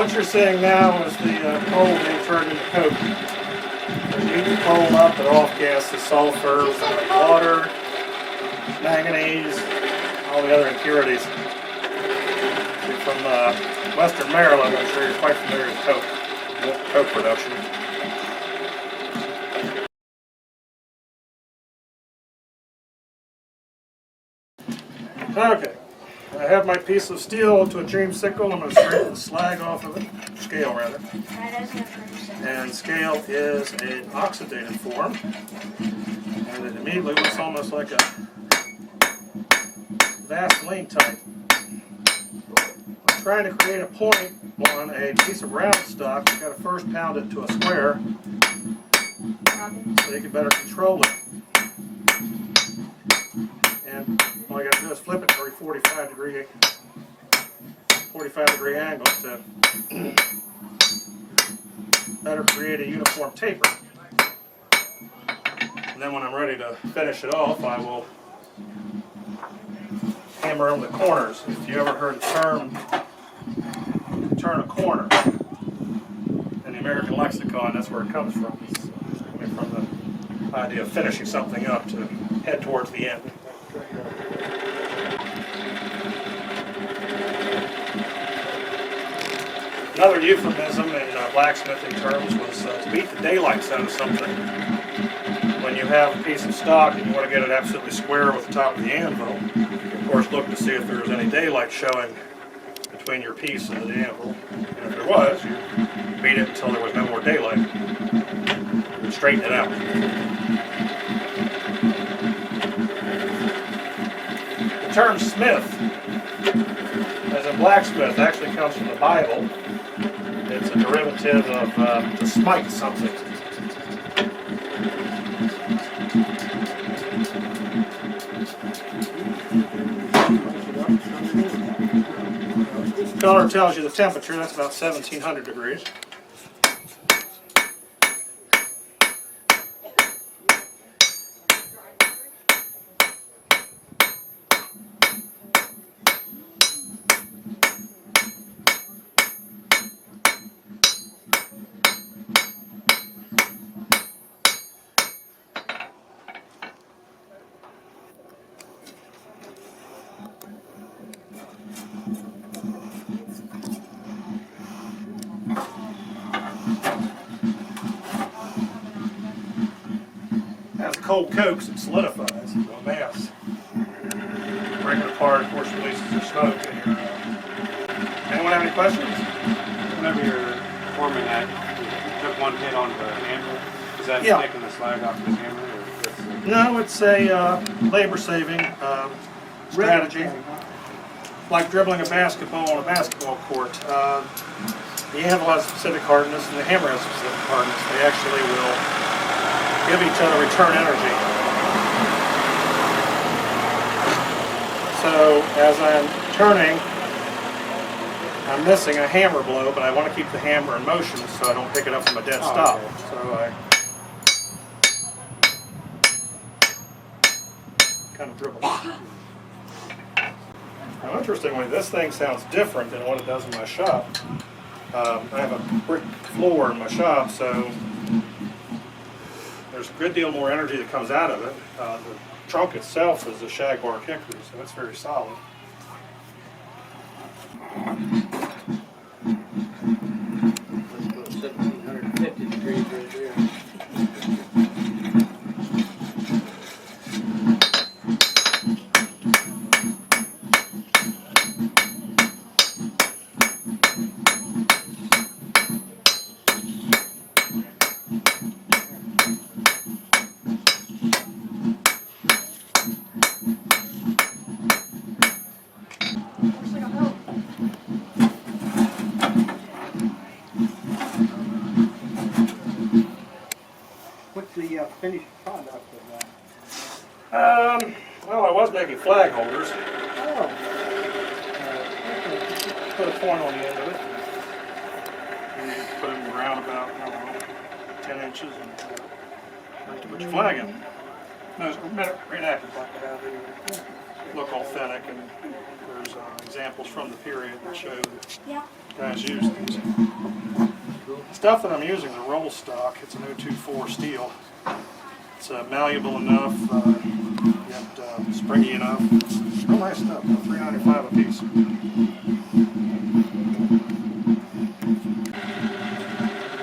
what you're seeing now is the coal being turned into coke. As you heat the coal up, it off-gases sulfur, water, manganese, all the other impurities. You're from western Maryland, I'm sure you're quite familiar with coke production. Okay, I have my piece of steel to a James sickle. I'm going to scrape the slag off of it, scale rather. And scale is an oxidative form, and it immediately looks almost like a Vaseline type. I'm trying to create a point on a piece of round stock. You've got to first pound it to a square so you can better control it. And all you got to do is flip it every 45 degree angle to better create a uniform taper. And then when I'm ready to finish it off, I will hammer on the corners. If you ever heard the term turn a corner in the American lexicon, that's where it comes from. It's coming from the idea of finishing something up to head towards the end. Another euphemism in blacksmithing terms was to beat the daylights out of something. When you have a piece of stock and you want to get it absolutely square with the top of the anvil, you of course look to see if there's any daylight showing between your piece and the anvil. And if there was, you beat it until there was no more daylight. And straighten it out. The term smith, as a blacksmith, actually comes from the Bible. It's a derivative of to smite something. The color tells you the temperature. That's about 1700 degrees. As the coal cokes, it solidifies into a mass. Break it apart, of course, releases your smoke. Anyone have any questions? Whenever you're forming that, you took one hit on the handle. Is that taking the slag off the hammer? Or no, it's a labor-saving strategy. Like dribbling a basketball on a basketball court. The anvil has specific hardness and the hammer has specific hardness. They actually will give each other return energy. So as I'm turning, I'm missing a hammer blow, but I want to keep the hammer in motion so I don't pick it up from a dead stop. Okay. So I kind of dribble. Now interestingly, this thing sounds different than what it does in my shop. I have a brick floor in my shop, so there's a good deal more energy that comes out of it. The trunk itself is a shagbark hickory, so it's very solid. Let's go 1750 degrees right there. What's the finished product of that? Well, I was making flag holders. Oh. Put a point on the end of it. And you just put it in the ground about, I don't know, 10 inches and right to put your flag in. No, it's reenacted like that. They look authentic, and there's examples from the period that show guys use these. Stuff that I'm using is a roll stock. It's an 024 steel. It's malleable enough, yet springy enough. Real nice stuff. $3.95 a piece.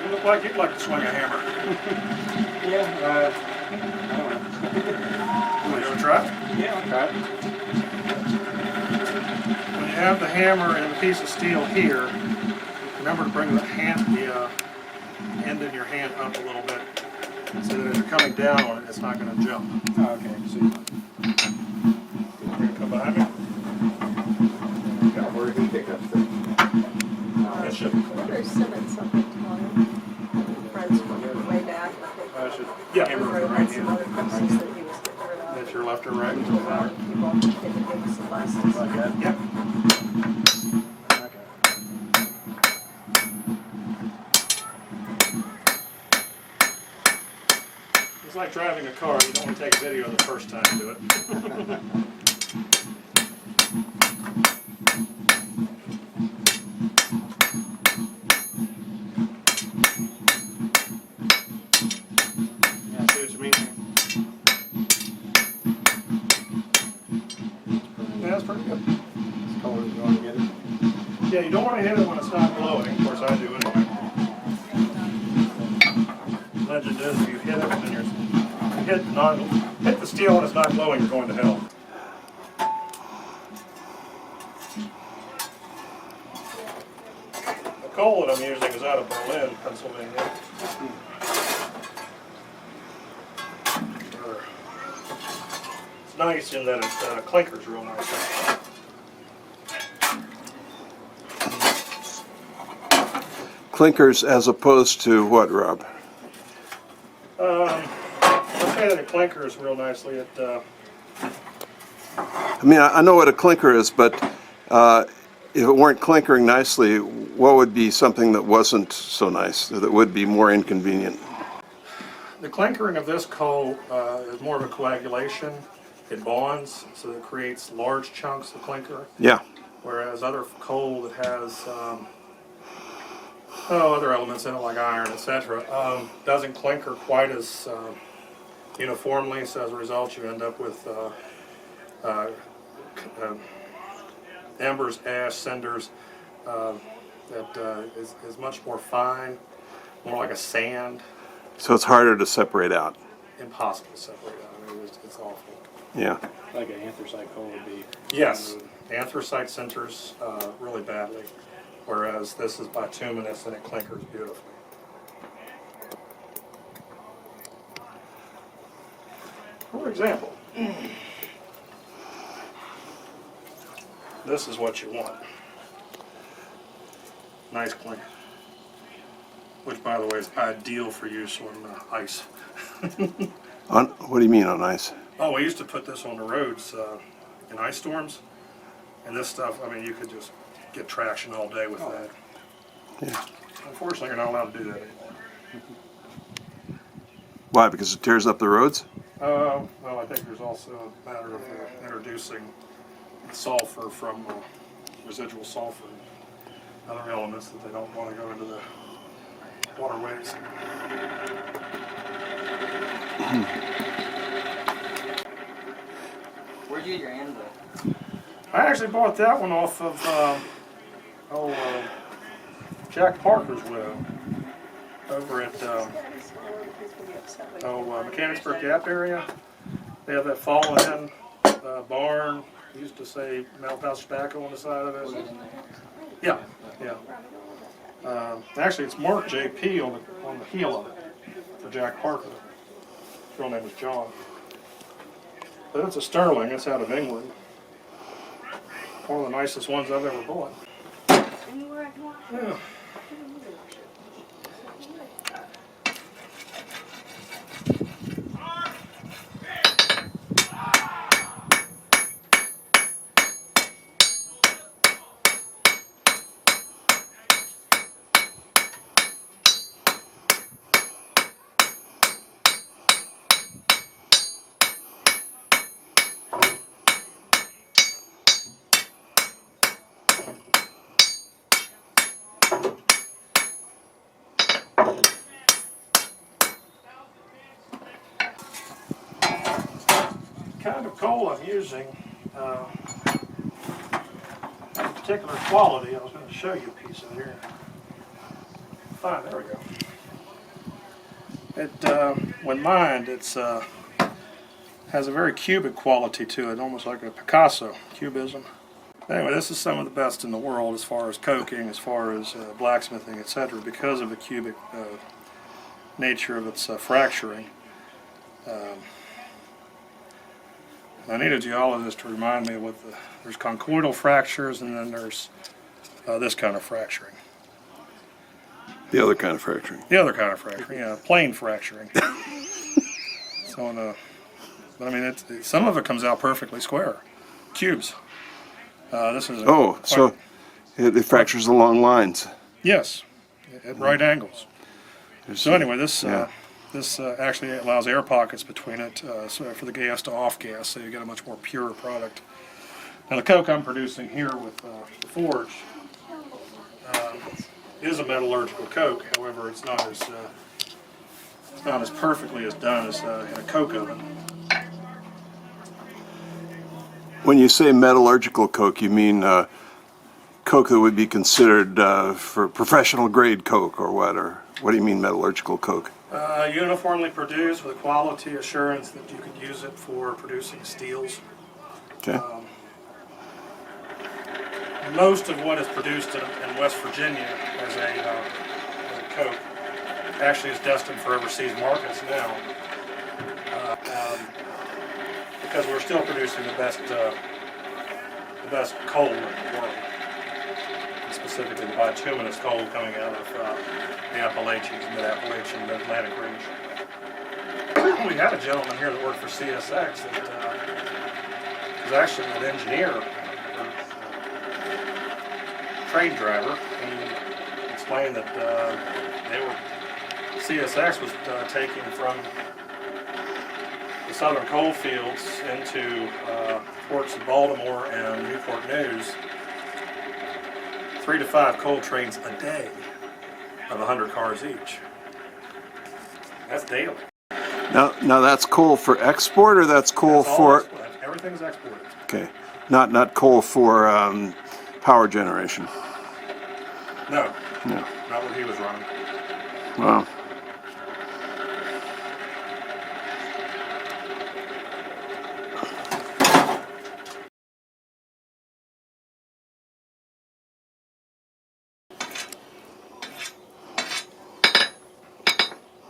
You look like you'd like to swing a hammer. Yeah, Want to try it? yeah, I'll try it. When you have the hammer and the piece of steel here, remember to bring the end of your hand up a little bit so that as you're coming down on it, it's not going to jump. Oh, okay, so You're going to come behind me? where did he pick up the? That should be clear. There's something telling friends from way back. I should Yeah. hammer with the Everybody right had some other hand. questions that he was getting rid of. That's your left or right? People didn't give us the lessons. Like that? Yep. Okay. It's like driving a car. You don't want to take a video the first time you do it. Yeah, see what you mean? Yeah, that's pretty good. It's cold as you want to get it. Yeah, you don't want to hit it when it's not blowing. Of course, I do anyway. Legend is if you hit it when hit the steel when it's not blowing, you're going to hell. The coal that I'm using is out of Berlin, Pennsylvania. It's nice in that it clinkers real nice. Clinkers as opposed to what, Rob? Let's say that it clinkers real nicely. It I mean, I know what a clinker is, but if it weren't clinkering nicely, what would be something that wasn't so nice, that would be more inconvenient? The clinkering of this coal is more of a coagulation. It bonds, so it creates large chunks of clinker. Yeah, Whereas other coal that has other elements in it like iron, etc., doesn't clinker quite as uniformly. So as a result, you end up with embers, ash, cinders that is much more fine, more like a sand. so it's harder to separate out. Impossible to separate out. I mean, it's awful. Yeah, Like an anthracite coal would be. Yes, anthracite sinters really badly, whereas this is bituminous and it clinkers beautifully. For example, this is what you want. Nice clinker. Which, by the way, is ideal for use on ice. on, what do you mean on ice? Oh, we used to put this on the roads in ice storms, and this stuff, I mean, you could just get traction all day with that. Yeah. Unfortunately, you're not allowed to do that anymore. Why, because it tears up the roads? Well, I think there's also a matter of introducing sulfur from residual sulfur and other elements that they don't want to go into the waterways. Where'd you get your anvil? I actually bought that one off of Jack Parker's widow over at Mechanicsburg Gap area. They have that fallen in barn. They used to say Malpass tobacco on the side of it. Yeah, yeah. Actually, it's marked JP on the heel of it for Jack Parker. His real name was John. But it's a Sterling. It's out of England. One of the nicest ones I've ever bought. Yeah. kind of coal I'm using has a particular quality. I was going to show you a piece of it here. Fine, there we go. It, when mined, it's has a very cubic quality to it, almost like a Picasso cubism. Anyway, this is some of the best in the world as far as coking, as far as blacksmithing, etc., because of the cubic nature of its fracturing. I need a geologist to remind me what there's conchoidal fractures, and then there's this kind of fracturing. The other kind of fracturing. The other kind of fracturing, yeah, plane fracturing. So, but I mean, some of it comes out perfectly square, cubes. This is so it fractures along lines. Yes, at right angles. So anyway, this actually allows air pockets between it so for the gas to off gas, so you get a much more pure product. Now the coke I'm producing here with the forge is a metallurgical coke. However, it's not as perfectly as done as in a coke oven. When you say metallurgical coke, you mean coke that would be considered for professional grade coke, or what? Or what do you mean metallurgical coke? Uniformly produced with quality assurance that you could use it for producing steels. Okay. Most of what is produced in West Virginia as a coke actually is destined for overseas markets now, because we're still producing the best coal in the world, specifically the bituminous coal coming out of the Appalachians, Mid-Appalachian, Mid-Atlantic range. We had a gentleman here that worked for CSX that was actually an engineer, train driver. He explained that CSX was taking from the southern coal fields into ports of Baltimore and Newport News 3 to 5 coal trains a day of 100 cars each. That's daily. Now that's coal for export, or that's coal for? Everything is exported. Okay, not coal for power generation. No, No. not what he was running. Wow.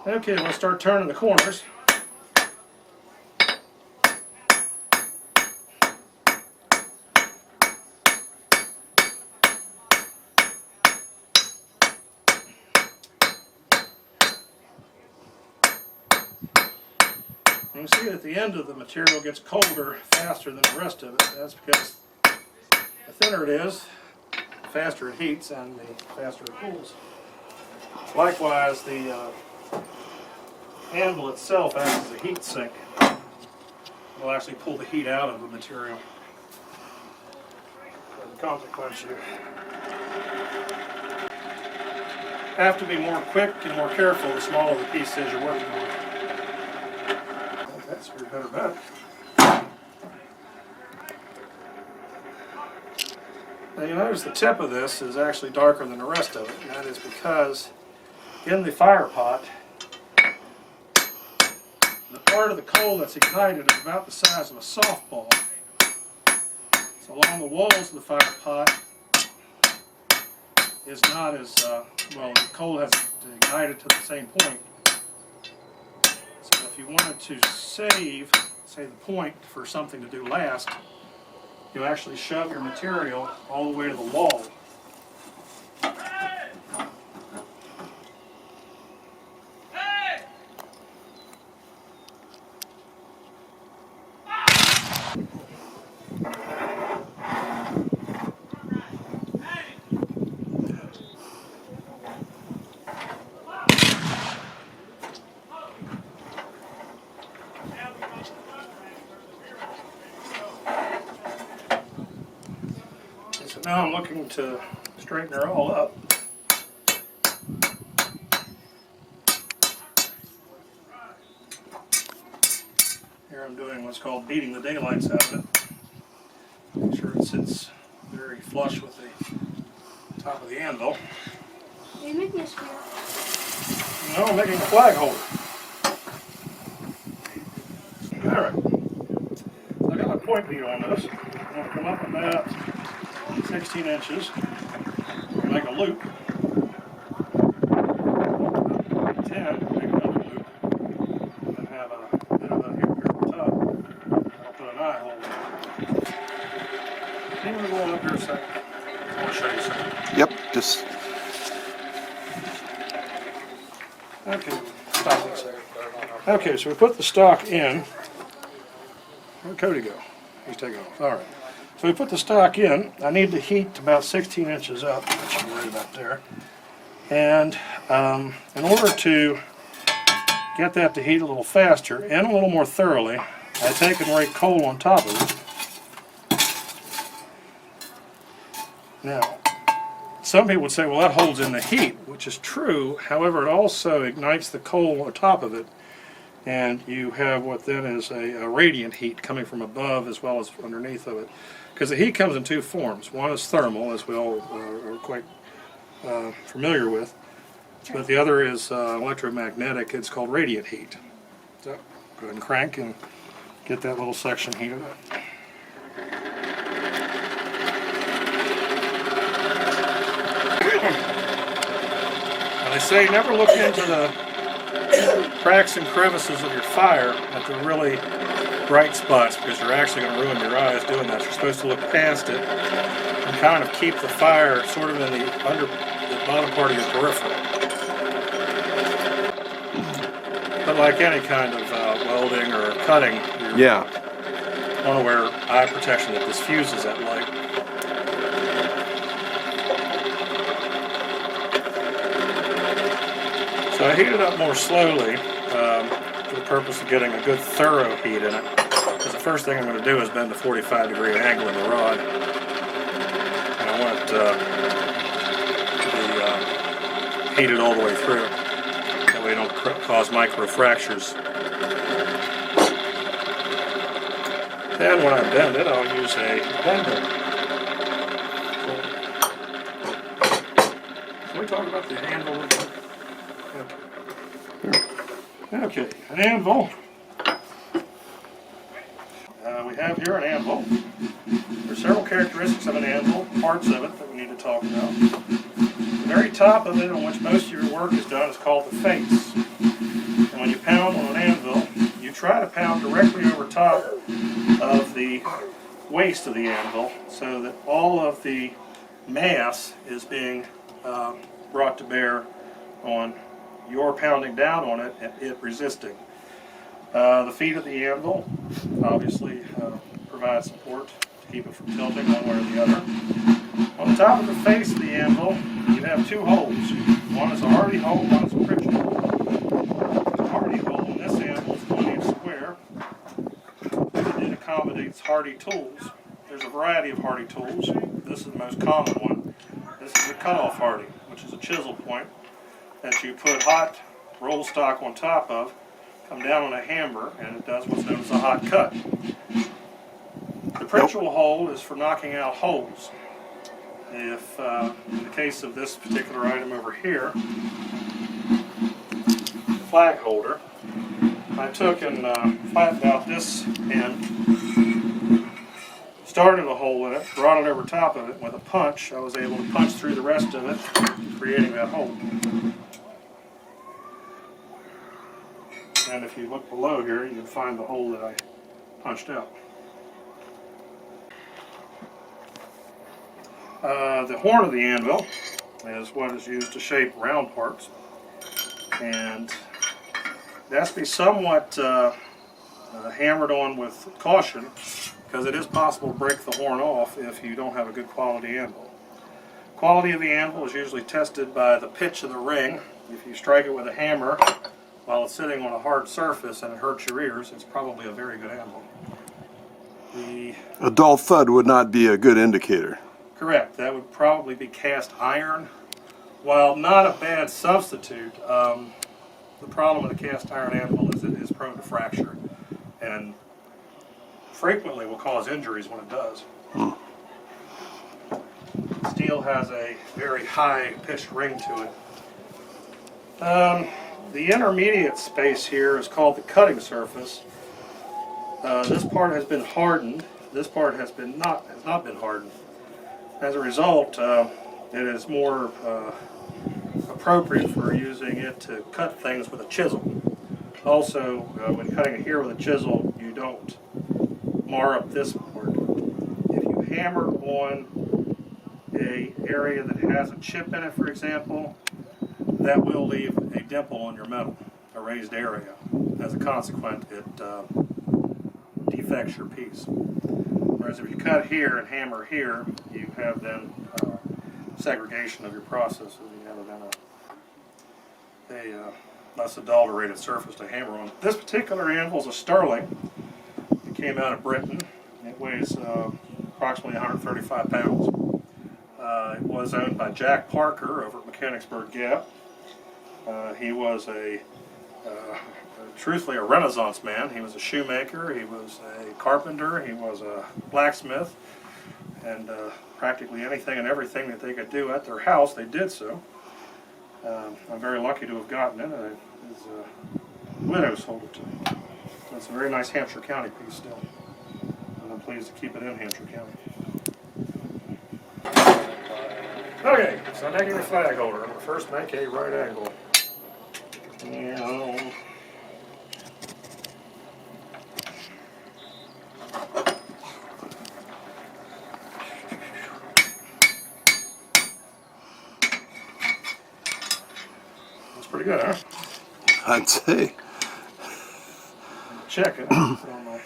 Okay, we'll start turning the corners. You can see that the end of the material gets colder faster than the rest of it. That's because the thinner it is, the faster it heats and the faster it cools. Likewise, the handle itself acts as a heat sink. It'll actually pull the heat out of the material. As a consequence, you have to be more quick and more careful the smaller the piece is you're working with. That's your better bet. Now you notice the tip of this is actually darker than the rest of it, and that is because in the fire pot, the part of the coal that's ignited is about the size of a softball. So along the walls of the fire pot is not as, well, the coal has ignited to the same point. So if you wanted to save, say, the point for something to do last, you actually shove your material all the way to the wall. So now I'm looking to straighten her all up. Here I'm doing what's called beating the daylights out of it. Make sure it sits very flush with the top of the anvil. Are you making a spear? No, I'm making a flag holder. Alright. So I got my point bead on this. I'm going to come up about 16 inches. Make a loop. 10, make another loop. And have a bit of a here at the top. I'll put an eye hole in it. Can you go up here a second? I want to show you something. Yep, just Okay, stop it a second. Okay, so we put the stock in. Where'd Cody go? He's taking off. All right. So we put the stock in. I need the heat to about 16 inches up. That should be right about there. And in order to get that to heat a little faster and a little more thoroughly, I take and rake coal on top of it. Now, some people would say, well, that holds in the heat, which is true. However, it also ignites the coal on top of it, and you have what then is a radiant heat coming from above as well as underneath of it. Because the heat comes in two forms. One is thermal, as we all are quite familiar with, but the other is electromagnetic. It's called radiant heat. So go ahead and crank and get that little section heated up. Now they say never look into the cracks and crevices of your fire at the really bright spots, because you're actually going to ruin your eyes doing that. You're supposed to look past it and kind of keep the fire sort of in the bottom part of your peripheral. But like any kind of welding or cutting, you yeah. want to wear eye protection that diffuses that light. So I heat it up more slowly for the purpose of getting a good thorough heat in it. Because the first thing I'm going to do is bend a 45-degree angle in the rod. And I want it to be heated all the way through. That way you don't cause micro fractures. And when I bend it, I'll use a bender. Can we talk about the anvil real quick? Okay, an anvil. We have here an anvil. There's several characteristics of an anvil, parts of it that we need to talk about. The very top of it, on which most of your work is done, is called the face. And when you pound on an anvil, you try to pound directly over top of the waist of the anvil so that all of the mass is being brought to bear on your pounding down on it and it resisting. The feet of the anvil obviously provide support to keep it from tilting one way or the other. On the top of the face of the anvil, you have two holes. One is a hardy hole, one is a Pritchett hole. The hardy hole in this anvil is 1 inch square. It accommodates hardy tools. There's a variety of hardy tools. This is the most common one. This is a cutoff hardy, which is a chisel point that you put hot roll stock on top of, come down on a hammer, and it does what's known as a hot cut. The Pritchett hole is for knocking out holes. If, in the case of this particular item over here, the flag holder, I took and flattened out this end, started a hole in it, brought it over top of it, and with a punch, I was able to punch through the rest of it, creating that hole. And if you look below here, you can find the hole that I punched out. The horn of the anvil is what is used to shape round parts, and it has to be somewhat hammered on with caution, because it is possible to break the horn off if you don't have a good quality anvil. Quality of the anvil is usually tested by the pitch of the ring. If you strike it with a hammer while it's sitting on a hard surface and it hurts your ears, it's probably a very good anvil. A dull thud would not be a good indicator. Correct. That would probably be cast iron. While not a bad substitute, the problem with a cast iron anvil is it is prone to fracture. and frequently will cause injuries when it does. Steel has a very high pitched ring to it. The intermediate space here is called the cutting surface. This part has been hardened. This part has not been hardened. As a result, it is more appropriate for using it to cut things with a chisel. Also, when cutting it here with a chisel, you don't mar up this part. If you hammer on a area that has a chip in it, for example, that will leave a dimple on your metal, a raised area. As a consequence, it defects your piece. Whereas if you cut here and hammer here, you have then segregation of your processes. You have then a less adulterated surface to hammer on. This particular anvil is a Sterling. It came out of Britain. It weighs approximately 135 pounds. It was owned by Jack Parker over at Mechanicsburg Gap. He was truthfully a Renaissance man. He was a shoemaker, he was a carpenter, he was a blacksmith, and practically anything and everything that they could do at their house, they did so. I'm very lucky to have gotten it. His widow sold it to me. It's a very nice Hampshire County piece still, and I'm pleased to keep it in Hampshire County. Okay, so I'm making a flag holder. I'm going to first make a right angle. And that's pretty good, huh? I'd say. Check it. On my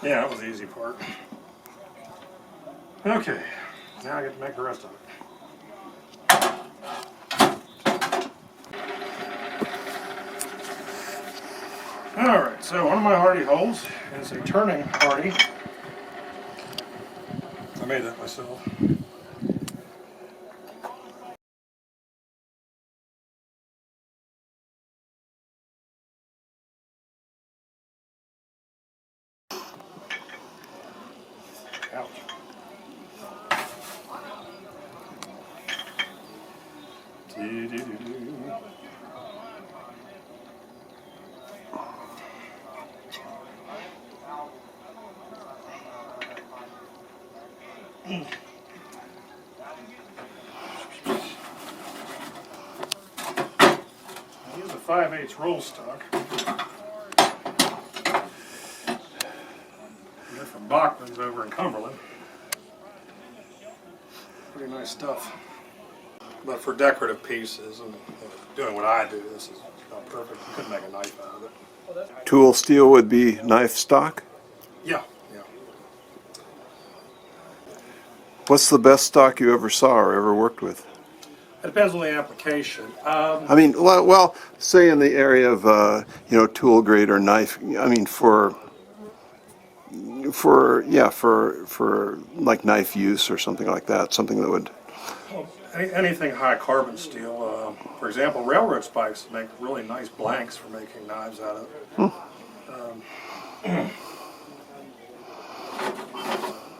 yeah, that was the easy part. Okay, now I get to make the rest of it. Alright, so one of my hardy holes is a turning hardy. I made that myself. Ouch. I use a 5/8 roll stock. They're from Bachman's over in Cumberland. Pretty nice stuff. But for decorative pieces and doing what I do, this is not perfect. You couldn't make a knife out of it. Tool steel would be knife stock. Yeah, yeah. What's the best stock you ever saw or ever worked with? It depends on the application. I mean, well, say in the area of tool grade or knife. I mean, for like knife use or something like that. Something that would. Anything high carbon steel. For example, railroad spikes make really nice blanks for making knives out of.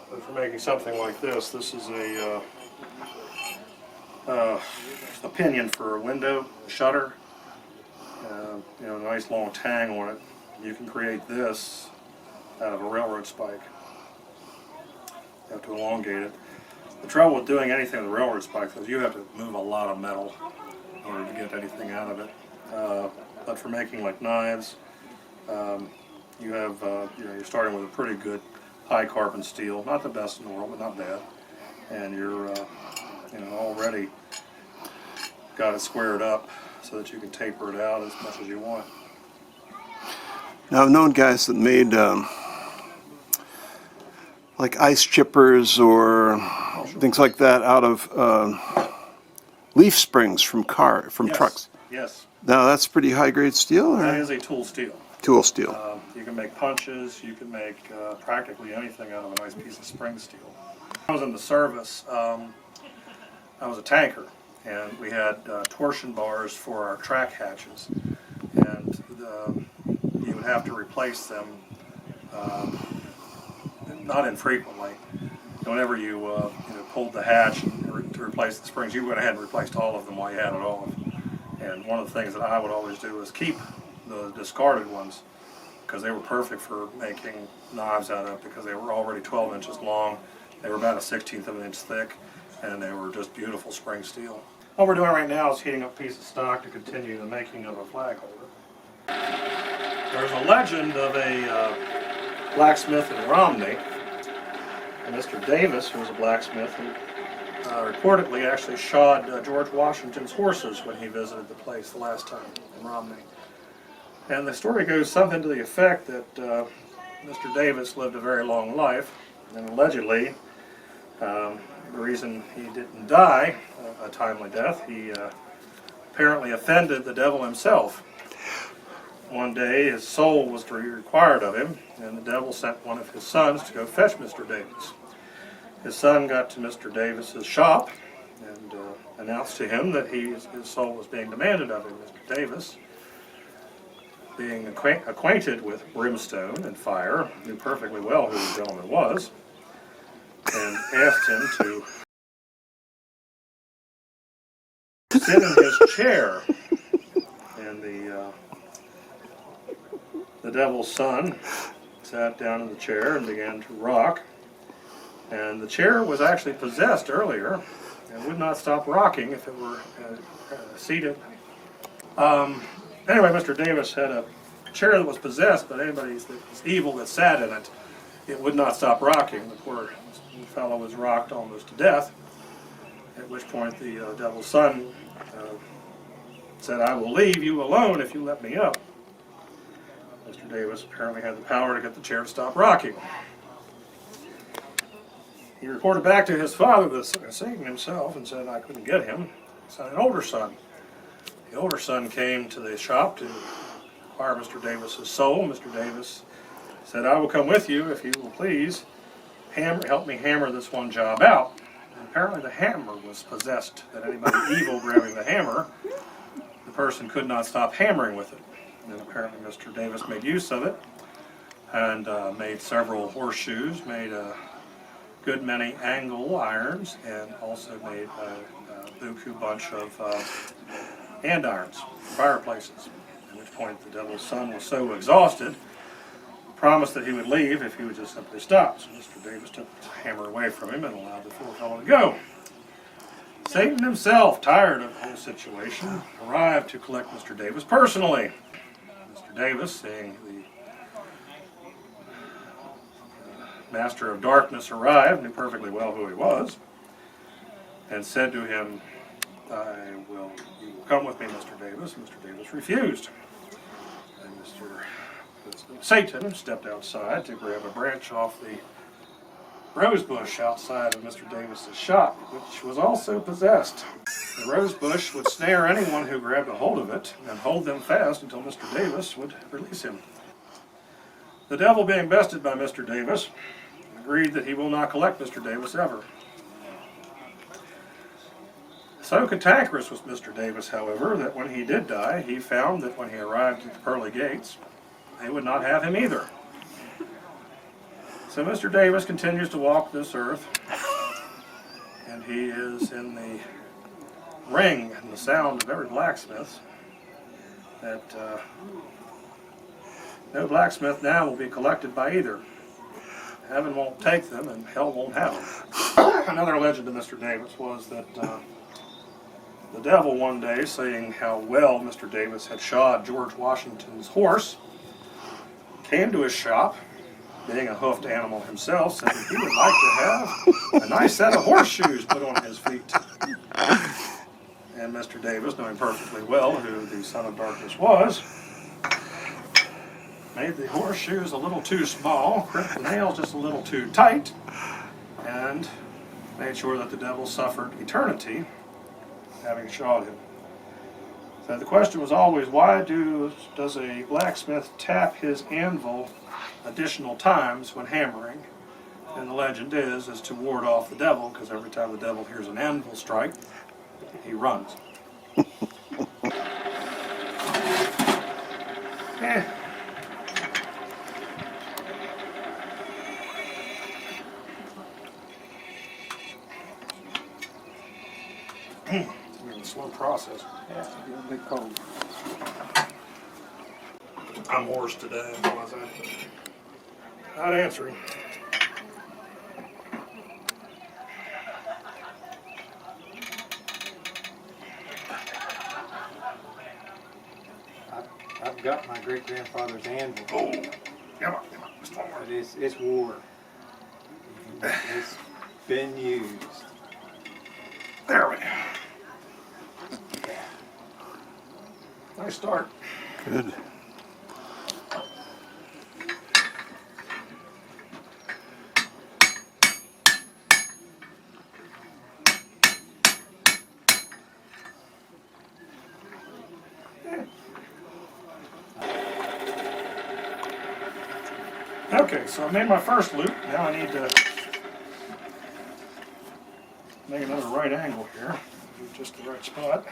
But for making something like this is a pinion for a window, a shutter. A nice long tang on it. You can create this out of a railroad spike. You have to elongate it. The trouble with doing anything with a railroad spike is you have to move a lot of metal in order to get anything out of it. But for making like knives, you have you're starting with a pretty good high carbon steel, not the best in the world, but not bad, and you're already got it squared up so that you can taper it out as much as you want. Now I've known guys that made like ice chippers or things like that out of leaf springs from Yes, trucks. Yes, Now that's pretty high grade steel. Or? that is a tool steel. Tool steel. You can make punches, you can make practically anything out of a nice piece of spring steel. I was in the service, I was a tanker, and we had torsion bars for our track hatches, and you would have to replace them not infrequently. Whenever you pulled the hatch to replace the springs, you went ahead and replaced all of them while you had it off. And one of the things that I would always do is keep the discarded ones, because they were perfect for making knives out of, because they were already 12 inches long. They were about a 1/16 of an inch thick, and they were just beautiful spring steel. What we're doing right now is heating up a piece of stock to continue the making of a flag holder. There's a legend of a blacksmith in Romney, and Mr. Davis, who was a blacksmith, who reportedly actually shod George Washington's horses when he visited the place the last time in Romney. And the story goes something to the effect that Mr. Davis lived a very long life, and allegedly the reason he didn't die a timely death, he apparently offended the devil himself. One day his soul was required of him, and the devil sent one of his sons to go fetch Mr. Davis. His son got to Mr. Davis's shop and announced to him that his soul was being demanded of him. Mr. Davis, being acquainted with brimstone and fire, knew perfectly well who the gentleman was, and asked him to sit in his chair. And the devil's son sat down in the chair and began to rock. And the chair was actually possessed earlier and would not stop rocking if it were seated. Anyway, Mr. Davis had a chair that was possessed, but anybody that was evil that sat in it, it would not stop rocking. The poor fellow was rocked almost to death, at which point the devil's son said, "I will leave you alone if you let me up." Mr. Davis apparently had the power to get the chair to stop rocking. He reported back to his father, the Satan himself, and said, "I couldn't get him." He sent an older son. The older son came to the shop to acquire Mr. Davis's soul. Mr. Davis said, "I will come with you if you will please help me hammer this one job out." And apparently the hammer was possessed, that anybody evil grabbing the hammer, the person could not stop hammering with it. And apparently Mr. Davis made use of it and made several horseshoes, made a good many angle irons, and also made a buku bunch of andirons, fireplaces. At which point the devil's son was so exhausted, promised that he would leave if he would just simply stop. So Mr. Davis took the hammer away from him and allowed the poor fellow to go. Satan himself, tired of the whole situation, arrived to collect Mr. Davis personally. Mr. Davis, seeing the master of darkness arrive, knew perfectly well who he was, and said to him, you will come with me, Mr. Davis." Mr. Davis refused. And Satan stepped outside to grab a branch off the rose bush outside of Mr. Davis's shop, which was also possessed. The rose bush would snare anyone who grabbed a hold of it and hold them fast until Mr. Davis would release him. The devil, being bested by Mr. Davis, agreed that he will not collect Mr. Davis ever. So cantankerous was Mr. Davis, however, that when he did die, he found that when he arrived at the pearly gates, they would not have him either. So Mr. Davis continues to walk this earth, and he is in the ring and the sound of every blacksmith, that no blacksmith now will be collected by either. Heaven won't take them, and hell won't have them. Another legend of Mr. Davis was that the devil one day, seeing how well Mr. Davis had shod George Washington's horse, came to his shop, being a hoofed animal himself, said he would like to have a nice set of horseshoes put on his feet. And Mr. Davis, knowing perfectly well who the Son of Darkness was, made the horseshoes a little too small, gripped the nails just a little too tight, and made sure that the devil suffered eternity, having shod him. The question was always, why does a blacksmith tap his anvil additional times when hammering? And the legend is to ward off the devil, because every time the devil hears an anvil strike, he runs. Eh. It's a slow process. Yeah, it's a bit cold. I'm hoarse today. Was I? Not answering. I've got my great grandfather's anvil. Oh, come on, just one more. But it's war. It's been used. There we go. Nice start. Good. Okay, so I made my first loop. Now I need to make another right angle here. Do just the right spot.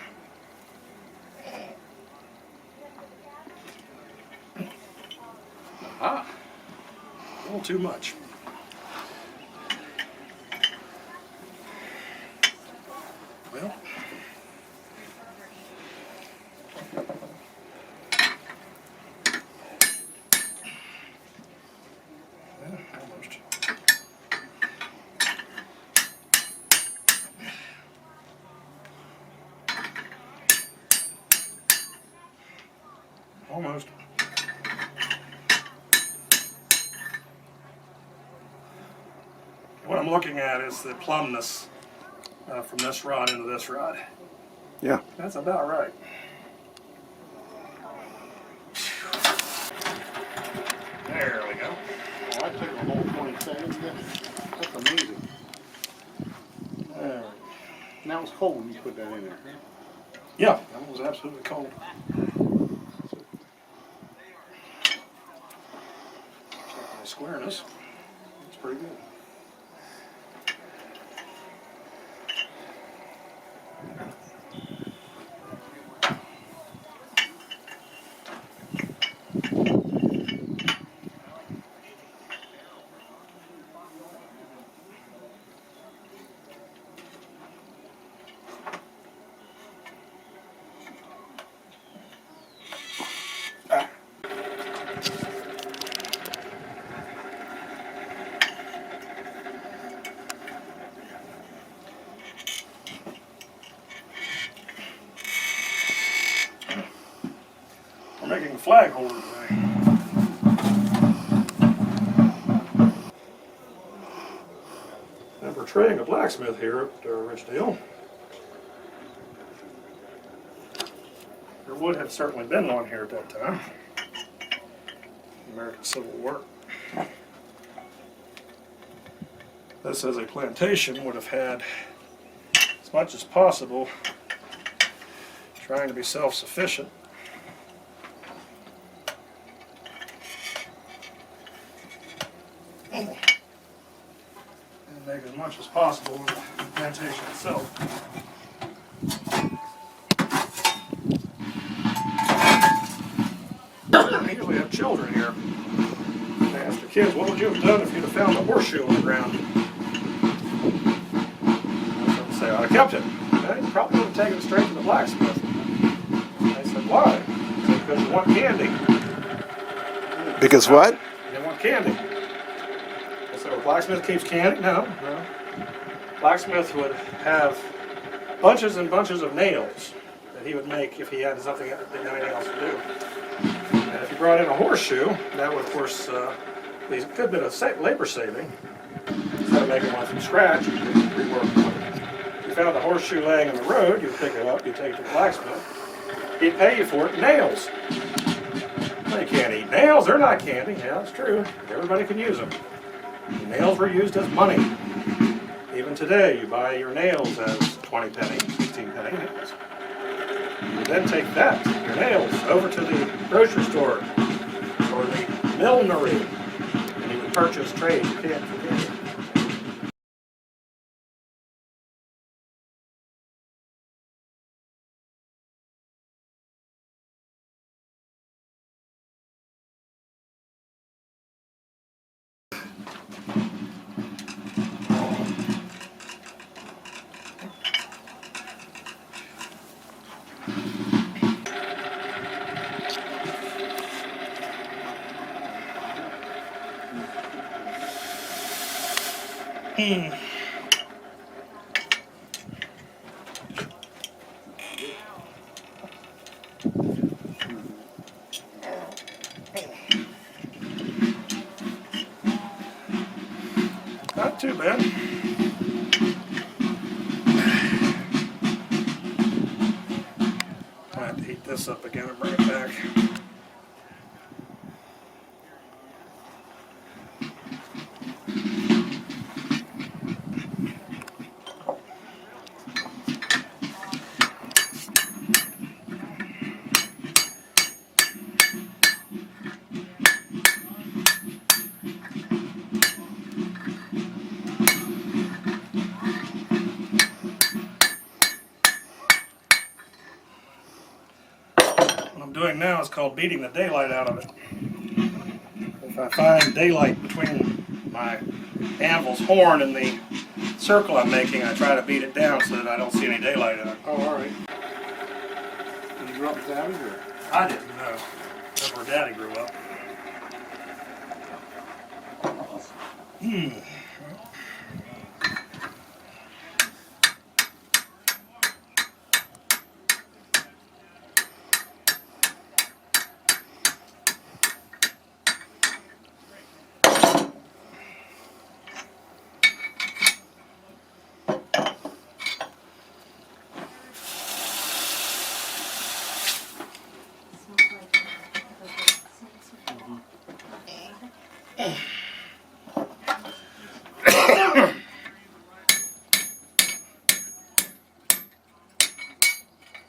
Ah, a little too much. Well, almost. Almost. What I'm looking at is the plumbness from this rod into this rod. Yeah. That's about right. There we go. Oh, I took a whole 20 seconds. That's amazing. There we go. And that was cold when you put that in there. Yeah, that was absolutely cold. Check my squareness. It's pretty good. We're making a flag holder today. I'm portraying a blacksmith here at Ridgedale. There would have certainly been one here at that time. American Civil War. This as a plantation would have had as much as possible trying to be self-sufficient. And make as much as possible with the plantation itself. I usually have children here. I ask the kids, what would you have done if you'd have found a horseshoe on the ground? They say, I'd have kept it. Okay? You probably would have taken it straight to the blacksmith. I said, why? He said, because you want candy. Because what? They want candy. I said, well, blacksmith keeps candy? No. Blacksmith would have bunches and bunches of nails that he would make if he had something, didn't have anything else to do. And if you brought in a horseshoe, that would, of course, be a good bit of labor saving. Instead of making one from scratch, you could rework one. If you found a horseshoe laying in the road, you'd pick it up, you'd take it to the blacksmith. He'd pay you for it in nails. Well, you can't eat nails, they're not candy. Yeah, that's true. Everybody can use them. Nails were used as money. Even today, you buy your nails as 20 penny, 16 penny nails. You would then take that, your nails, over to the grocery store or the millinery, and you would purchase trays of canned candy. Not too bad. I have to heat this up again and bring it back. What I'm doing now is called beating the daylight out of it. If I find daylight between my anvil's horn and the circle I'm making, I try to beat it down so that I don't see any daylight in it. Oh, all right. Did you grow up with Abby, or? I didn't know. That's where Daddy grew up.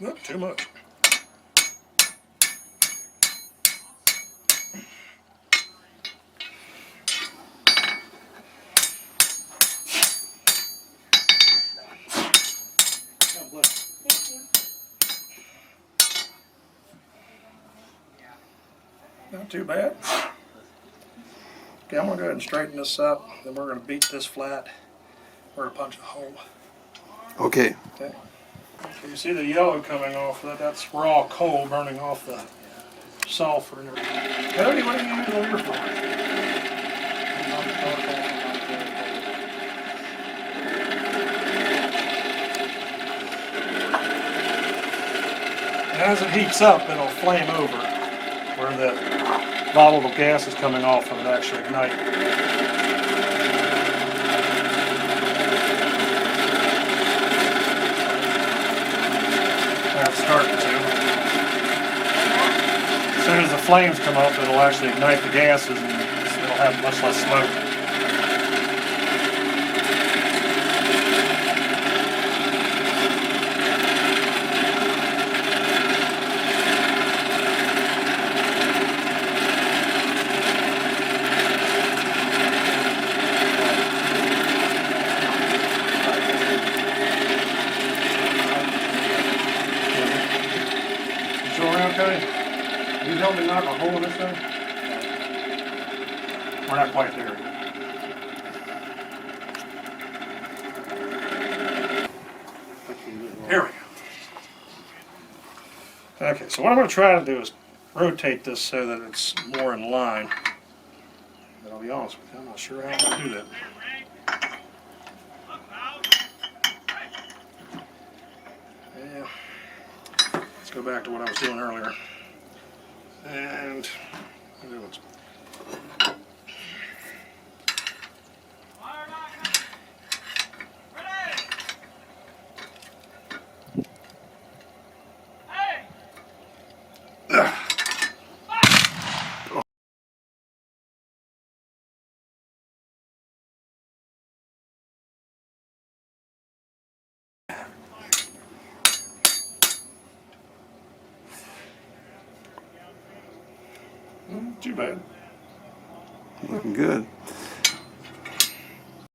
Not too much. God bless. Thank you. Not too bad. Okay, I'm gonna go ahead and straighten this up. Then we're gonna beat this flat. We're gonna punch a hole. Okay. Okay. So you see the yellow coming off that? That's raw coal burning off the sulfur and everything. Cody, what are you using over for? As it heats up, it'll flame over where the volatile gas is coming off and it actually ignite. That's starting to. As soon as the flames come up, it'll actually ignite the gases and it'll have much less smoke. Okay. You help me knock a hole in this thing? We're not quite there yet. Here we go. Okay, so what I'm going to try to do is rotate this so that it's more in line. But I'll be honest with you, I'm not sure how I'm going to do that. Yeah. Let's go back to what I was doing earlier. And Too bad. Looking good.